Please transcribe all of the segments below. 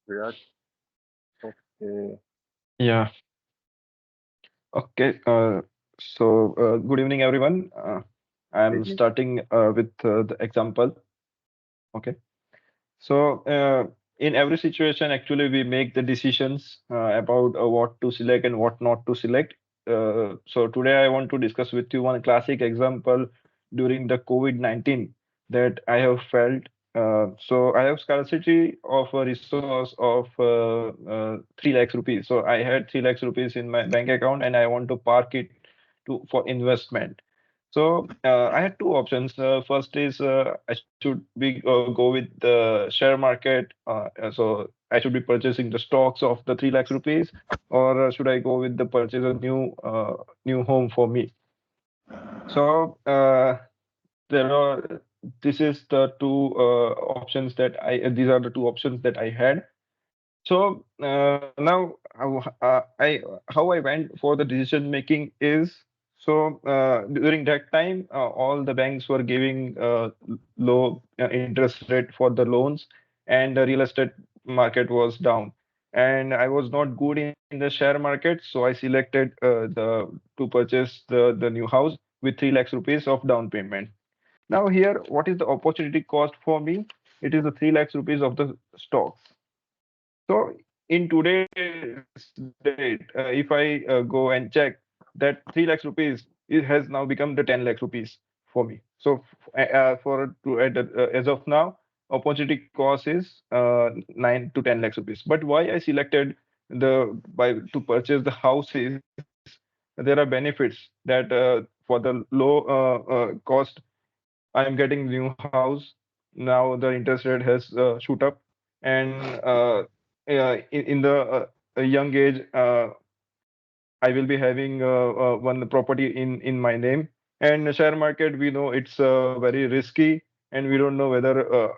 Viraj. Okay. Yeah. Okay. Good evening, everyone. Good I'm evening. starting with the example. Okay. So, in every situation, actually, we make the decisions about what to select and what not to select. So, today I want to discuss with you one classic example during the COVID-19 that I have felt. So, I have scarcity of a resource of 3 lakhs rupees. So, I had 3 lakhs rupees in my bank account and I want to park it for investment. So I had two options. First is I should be go with the share market. So I should be purchasing the stocks of the 3 lakhs rupees, or should I go with the purchase a new home for me? So there are this is the two options that I these are the two options that I had. So now how I went for the decision making is so during that time all the banks were giving low interest rate for the loans, and the real estate market was down, and I was not good in the share market, so I selected the to purchase the new house with 3 lakhs rupees of down payment. Now here, what is the opportunity cost for me? It is the 3 lakhs rupees of the stocks. So in today's date, if I go and check that 3 lakhs rupees, it has now become the 10 lakhs rupees for me. So for to as of now, opportunity cost is 9 to 10 lakhs rupees. But why I selected the by to purchase the houses, there are benefits that for the low cost, I am getting new house. Now the interest rate has shoot up, and in the a young age, I will be having one property in my name. And the share market, we know it's very risky, and we don't know whether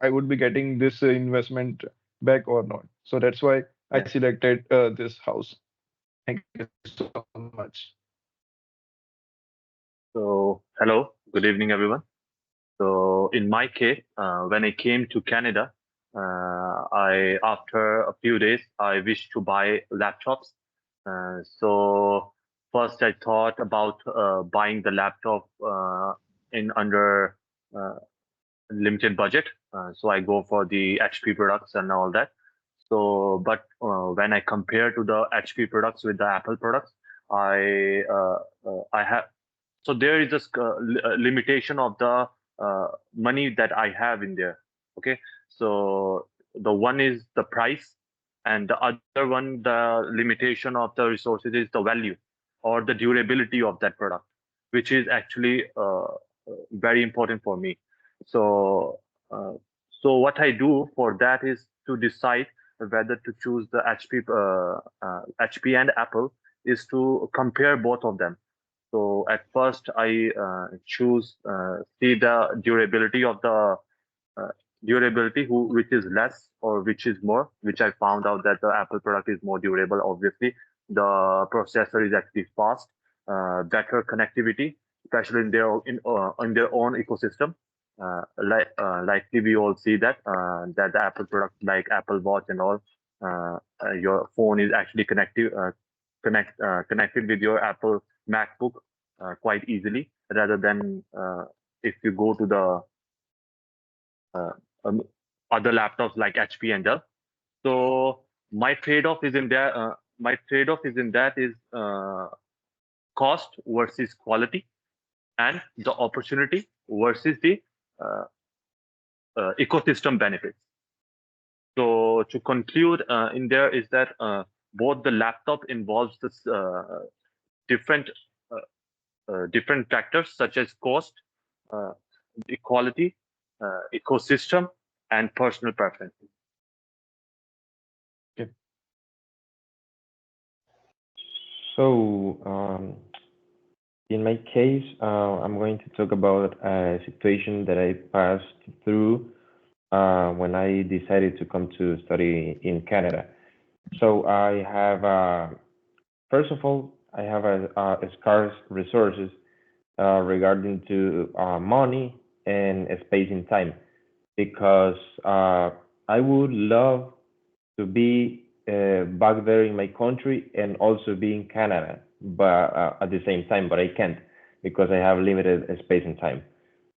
I would be getting this investment back or not. So that's why I selected this house. Thank you so much. So, hello. Good evening, everyone. So, in my case, when I came to Canada, I after a few days, I wished to buy laptops. So, first I thought about buying the laptop in under uh, limited budget. So I go for the HP products and all that. So, but when I compare to the HP products with the Apple products, I have so there is a limitation of the money that I have in there. Okay, so the one is the price, and the other one, the limitation of the resources, is the value or the durability of that product, which is actually very important for me. So, uh, so what I do for that is to decide whether to choose the HP and Apple is to compare both of them. So at first, I choose see the durability of the uh, durability, which is less or which is more. Which I found out that the Apple product is more durable. Obviously, the processor is actually fast, better connectivity, especially in their own ecosystem. Likely we all see that the Apple product like Apple Watch and all, your phone is actually connected with your Apple MacBook quite easily, rather than if you go to the uh, um, other laptops like HP and Dell. So my trade-off is in there. My trade-off is in that is cost versus quality, and the opportunity versus the uh, ecosystem benefits. So to conclude, in there is that both the laptop involves this different different factors such as cost, uh, equality, ecosystem, and personal preferences. Okay. So, in my case, I'm going to talk about a situation that I passed through when I decided to come to study in Canada. So I have, first of all, I have a scarce resources regarding to money and space and time because I would love to be back there in my country and also be in Canada, but at the same time. But I can't because I have limited space and time.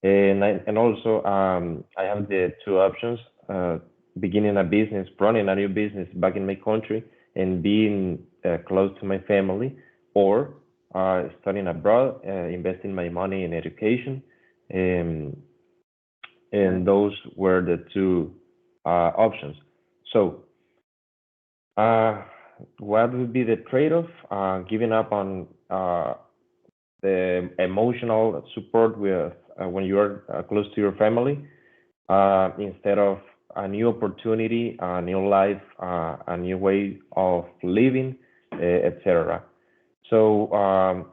And also I have the two options: beginning a business, running a new business back in my country, and being close to my family, or studying abroad, investing my money in education. Um, and those were the two options. So, what would be the trade-off? Giving up on the emotional support with when you are close to your family, instead of a new opportunity, a new life, a new way of living, etc. So,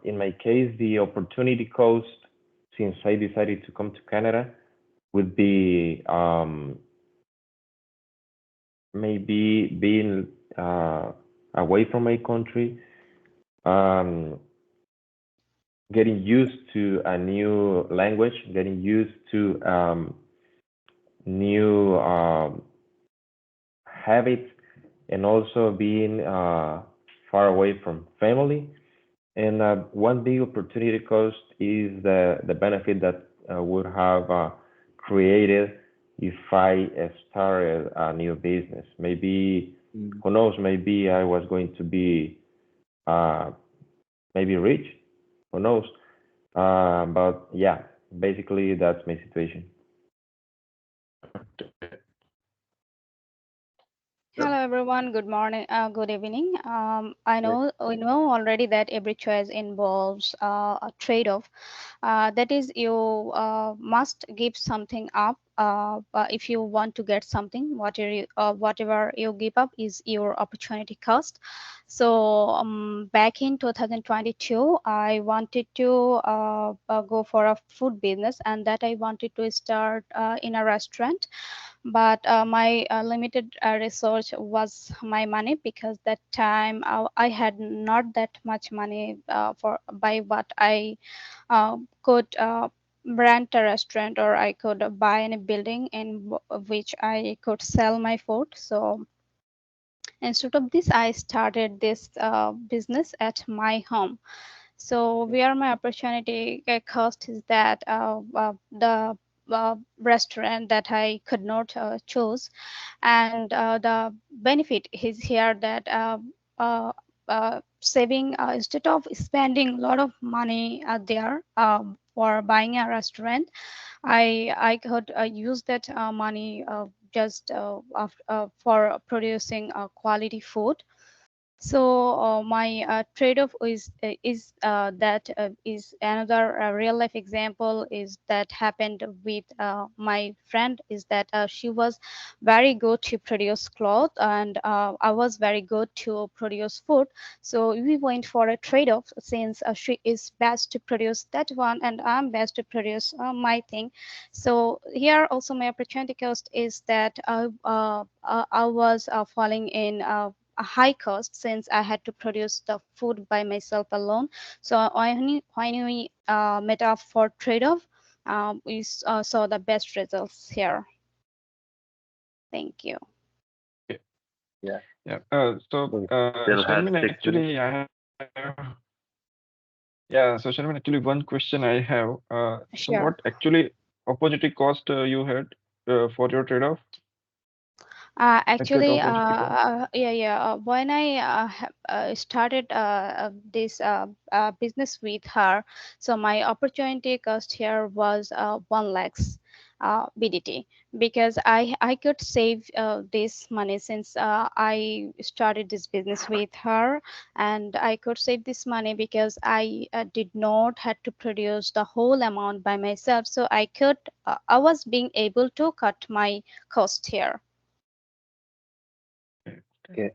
in my case, the opportunity cost, since I decided to come to Canada, would be maybe being away from my country, um, getting used to a new language, getting used to new habits, and also being far away from family. And one big opportunity cost is the benefit that would have created if I started a new business. Maybe, who knows, maybe I was going to be maybe rich, who knows. But yeah, basically that's my situation. Hello everyone, good morning, good evening. I know we know already that every choice involves a trade-off. That is, you must give something up. If you want to get something, whatever you give up is your opportunity cost. So back in 2022, I wanted to go for a food business, and that I wanted to start in a restaurant, but my limited resource was my money, because that time I had not that much money for by what I could rent a restaurant, or I could buy in a building in which I could sell my food. So instead of this, I started this business at my home. So where my opportunity cost is that the restaurant that I could not choose, and the benefit is here that saving, instead of spending a lot of money there for buying a restaurant, I could use that money just for producing quality food. So my trade-off is that is another real life example is that happened with my friend, is that she was very good to produce cloth, and I was very good to produce food. So we went for a trade-off, since she is best to produce that one and I'm best to produce my thing. So here also my opportunity cost is that I was falling in a high cost, since I had to produce the food by myself alone. So when we met up for trade-off, we saw the best results here. Thank you. Yeah. Yeah. Still has Sharmin, 6 minutes. actually, I have. Yeah. So, Sharmin, actually, one question I have. So, Sure. what actually opportunity cost you had for your trade-off? Exact Actually, opportunity cost. when I started this business with her, so my opportunity cost here was 1 lakhs BDT, because I could save this money, since I started this business with her, and I could save this money because I did not had to produce the whole amount by myself. So I was being able to cut my cost here. Okay.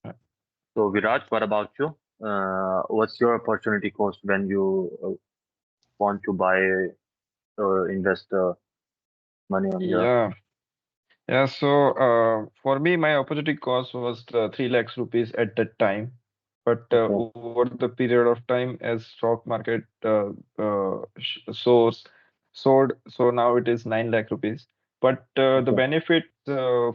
Uh, So Viraj, what about you? What's your opportunity cost when you want to buy or invest money on your? Yeah. Yeah. So, for me, my opportunity cost was 3 lakhs rupees at that time. But Okay. over the period of time, as stock market soars, soared, so now it is 9 lakh rupees. But the Okay. benefit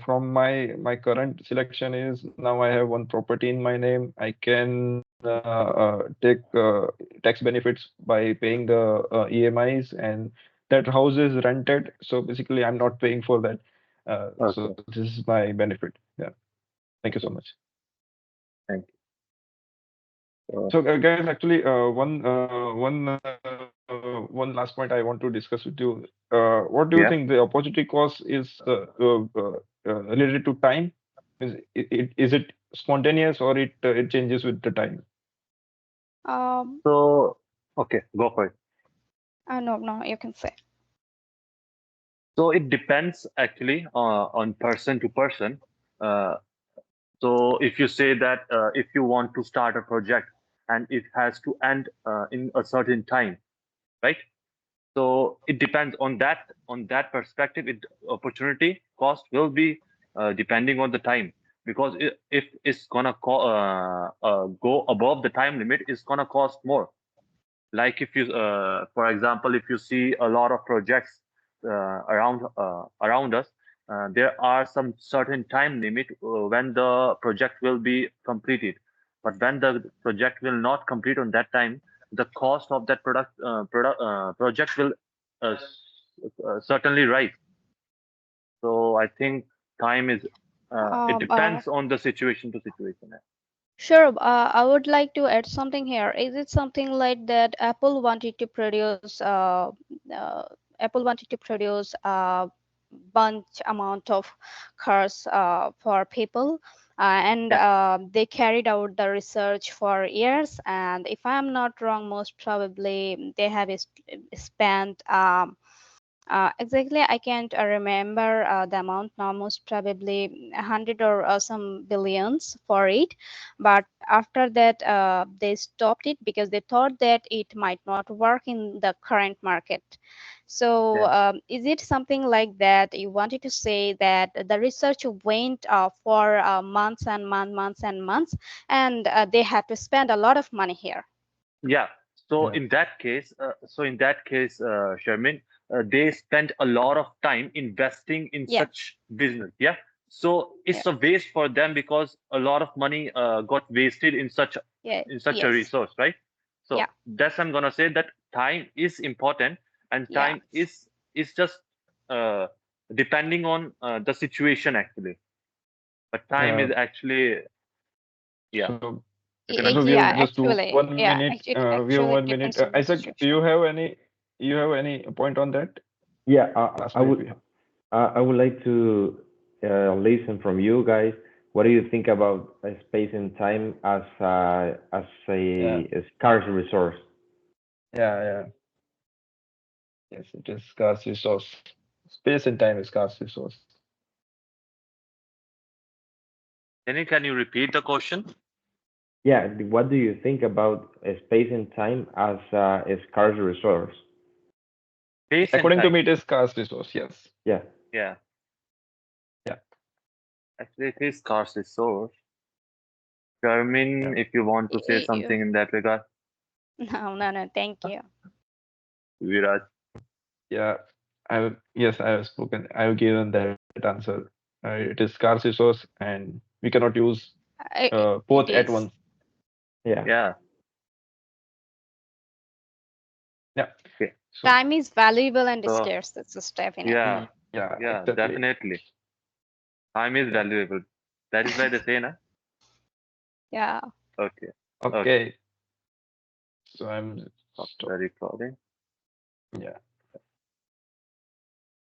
from my current selection is now I have one property in my name. I can take tax benefits by paying the EMIs, and that house is rented. So basically, I'm not paying for that. So Okay. this is my benefit. Yeah. Thank you so much. Thank you. So guys, actually, one last point I want to discuss with you. What do you Yeah. think the opportunity cost is related to time? Is it spontaneous or it changes with the time? So, okay, go for it. No, you can say. So it depends actually on person to person. Uh, so if you say that if you want to start a project and it has to end in a certain time, right? So it depends on that perspective. Opportunity cost will be depending on the time, because if it's gonna go above the time limit, it's gonna cost more. Like if you for example, if you see a lot of projects around us, there are some certain time limit when the project will be completed, but when the project will not complete on that time, the cost of that project will certainly rise. So I think time is it Um, uh, depends on the situation to situation. Sure. I would like to add something here. Is it something like that Apple wanted to produce a bunch amount of cars for people, and Yeah. they carried out the research for years. And if I'm not wrong, most probably they have spent exactly, I can't remember the amount now, most probably 100 or some billions for it. But after that, they stopped it because they thought that it might not work in the current market. So, Yeah. is it something like that? You wanted to say that the research went for months and months, and they had to spend a lot of money here. Yeah. So Yeah. in that case, Sharmin, they spent a lot of time investing in Yeah, such business. Yeah. So yeah, it's a waste for them because a lot of money got wasted yeah, in such a yes, resource, right? yeah, So that's I'm gonna say that time is important, and yeah. time is just uh, depending on the situation actually. But time is Yeah. actually, yeah. So You can so we Yeah, have just actually, one yeah, minute. actually, We have actually it 1 minute. depends on the Isaac, do situation. you have any point on that? Yeah. Last I minute would we have. I would like to listen from you guys. What do you think about space and time as Yeah. a scarce resource? Yeah. Yes, it is scarce resource. Space and time is scarce resource. Can you repeat the question? Yeah. What do you think about space and time as a scarce resource? Space and According to time. me, it is scarce resource. Yes. Yeah. Yeah. Yeah. Actually, it is scarce resource. Yeah. Carmen, if you want to say something in that regard, No, thank you. Viraj. Yeah. Yes, I have spoken. I have given that answer. It is scarce resource, and we cannot use It both at is. once. Yeah. Yeah. Yeah. Okay. So Time is valuable and So scarce. That's just definitely. yeah, yeah, yeah, exactly. definitely. Time is Yeah. valuable. That is why they say, na? Yeah. Okay. Okay. Okay. So I'm Stop stop. the recording. Yeah.